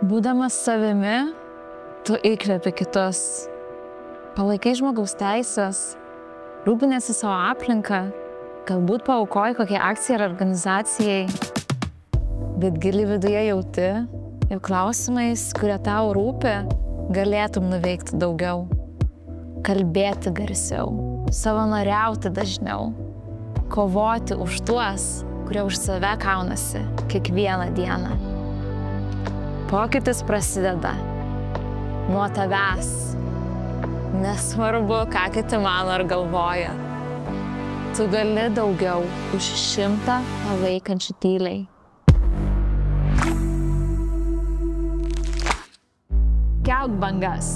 Būdamas savimi, tu įkvėpi kitus. Palaikai žmogaus teisės, rūpinėsi savo aplinką, galbūt paaukoji kokiai akcijai ar organizacijai, bet giliai viduje jauti, ir klausimais, kurie tau rūpi, galėtum nuveikti daugiau. Kalbėti garsiau, savanoriauti dažniau, kovoti už tuos, kurie už save kaunasi kiekvieną dieną. Pokytis prasideda nuo tavęs. Nesvarbu, ką kiti mano ar galvoja. Tu gali daugiau už 100 palaikančių tyliai. Kelk bangas.